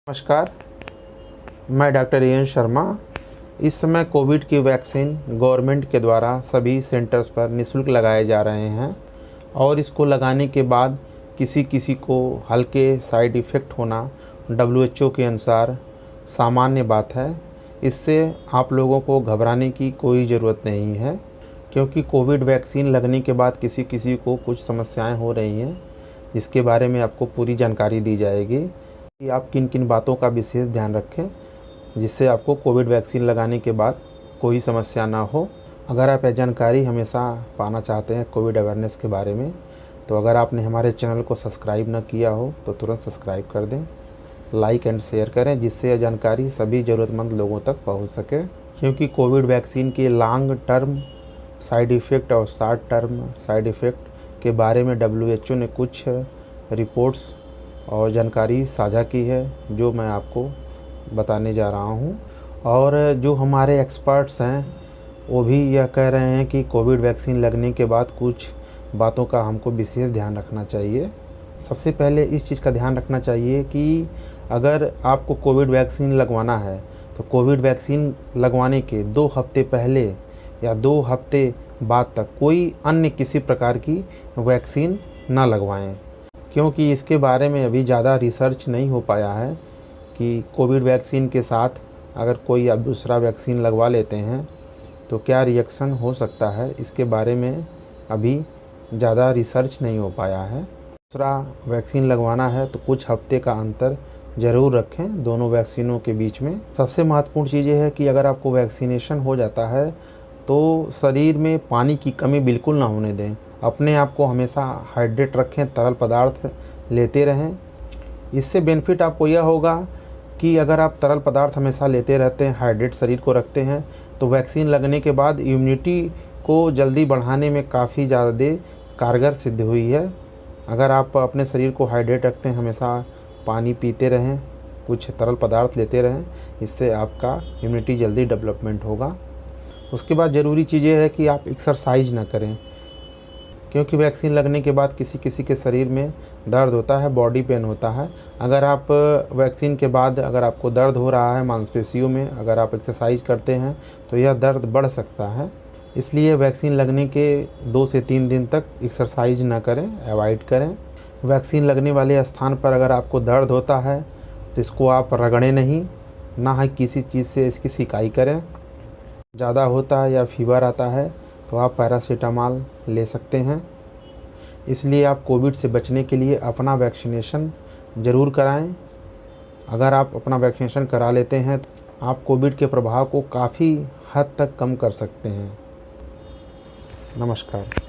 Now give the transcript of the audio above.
नमस्कार, मैं doctor N Sharma. इस समय कोविड की वैक्सीन गवर्नमेंट के द्वारा सभी सेंटर्स पर निःशुल्क लगाए जा रहे हैं और इसको लगाने के बाद किसी किसी को हल्के साइड इफ़ेक्ट होना WHO के अनुसार सामान्य बात है। इससे आप लोगों को घबराने की कोई ज़रूरत नहीं है, क्योंकि कोविड वैक्सीन लगने के बाद किसी किसी को कुछ समस्याएं हो रही हैं, जिसके बारे में आपको पूरी जानकारी दी जाएगी कि आप किन किन बातों का विशेष ध्यान रखें, जिससे आपको कोविड वैक्सीन लगाने के बाद कोई समस्या ना हो। अगर आप यह जानकारी हमेशा पाना चाहते हैं कोविड अवेयरनेस के बारे में, तो अगर आपने हमारे चैनल को सब्सक्राइब न किया हो तो तुरंत सब्सक्राइब कर दें, लाइक एंड शेयर करें, जिससे यह जानकारी सभी ज़रूरतमंद लोगों तक पहुंच सके। क्योंकि कोविड वैक्सीन के लॉन्ग टर्म साइड इफ़ेक्ट और शॉर्ट टर्म साइड इफ़ेक्ट के बारे में WHO ने कुछ रिपोर्ट्स और जानकारी साझा की है, जो मैं आपको बताने जा रहा हूं। और जो हमारे एक्सपर्ट्स हैं वो भी यह कह रहे हैं कि कोविड वैक्सीन लगने के बाद कुछ बातों का हमको विशेष ध्यान रखना चाहिए। सबसे पहले इस चीज़ का ध्यान रखना चाहिए कि अगर आपको कोविड वैक्सीन लगवाना है तो कोविड वैक्सीन लगवाने के 2 हफ्ते पहले या 2 हफ्ते बाद तक कोई अन्य किसी प्रकार की वैक्सीन ना लगवाएं, क्योंकि इसके बारे में अभी ज़्यादा रिसर्च नहीं हो पाया है कि कोविड वैक्सीन के साथ अगर कोई अब दूसरा वैक्सीन लगवा लेते हैं तो क्या रिएक्शन हो सकता है। इसके बारे में अभी ज़्यादा रिसर्च नहीं हो पाया है। दूसरा वैक्सीन लगवाना है तो कुछ हफ्ते का अंतर ज़रूर रखें दोनों वैक्सीनों के बीच में। सबसे महत्वपूर्ण चीज़ ये है कि अगर आपको वैक्सीनेशन हो जाता है तो शरीर में पानी की कमी बिल्कुल ना होने दें। अपने आप को हमेशा हाइड्रेट रखें, तरल पदार्थ लेते रहें। इससे बेनिफिट आपको यह होगा कि अगर आप तरल पदार्थ हमेशा लेते रहते हैं, हाइड्रेट शरीर को रखते हैं, तो वैक्सीन लगने के बाद इम्यूनिटी को जल्दी बढ़ाने में काफ़ी ज़्यादा कारगर सिद्ध हुई है। अगर आप अपने शरीर को हाइड्रेट रखते हैं, हमेशा पानी पीते रहें, कुछ तरल पदार्थ लेते रहें, इससे आपका इम्यूनिटी जल्दी डेवलपमेंट होगा। उसके बाद ज़रूरी चीज़ ये है कि आप एक्सरसाइज ना करें, क्योंकि वैक्सीन लगने के बाद किसी किसी के शरीर में दर्द होता है, बॉडी पेन होता है। अगर आप वैक्सीन के बाद अगर आपको दर्द हो रहा है मांसपेशियों में, अगर आप एक्सरसाइज करते हैं तो यह दर्द बढ़ सकता है। इसलिए वैक्सीन लगने के 2 से 3 दिन तक एक्सरसाइज ना करें, अवॉइड करें। वैक्सीन लगने वाले स्थान पर अगर आपको दर्द होता है तो इसको आप रगड़ें नहीं, ना ही किसी चीज़ से इसकी सिकाई करें। ज़्यादा होता है या फीवर आता है तो आप पैरासीटामॉल ले सकते हैं। इसलिए आप कोविड से बचने के लिए अपना वैक्सीनेशन ज़रूर कराएं। अगर आप अपना वैक्सीनेशन करा लेते हैं तो आप कोविड के प्रभाव को काफ़ी हद तक कम कर सकते हैं। नमस्कार।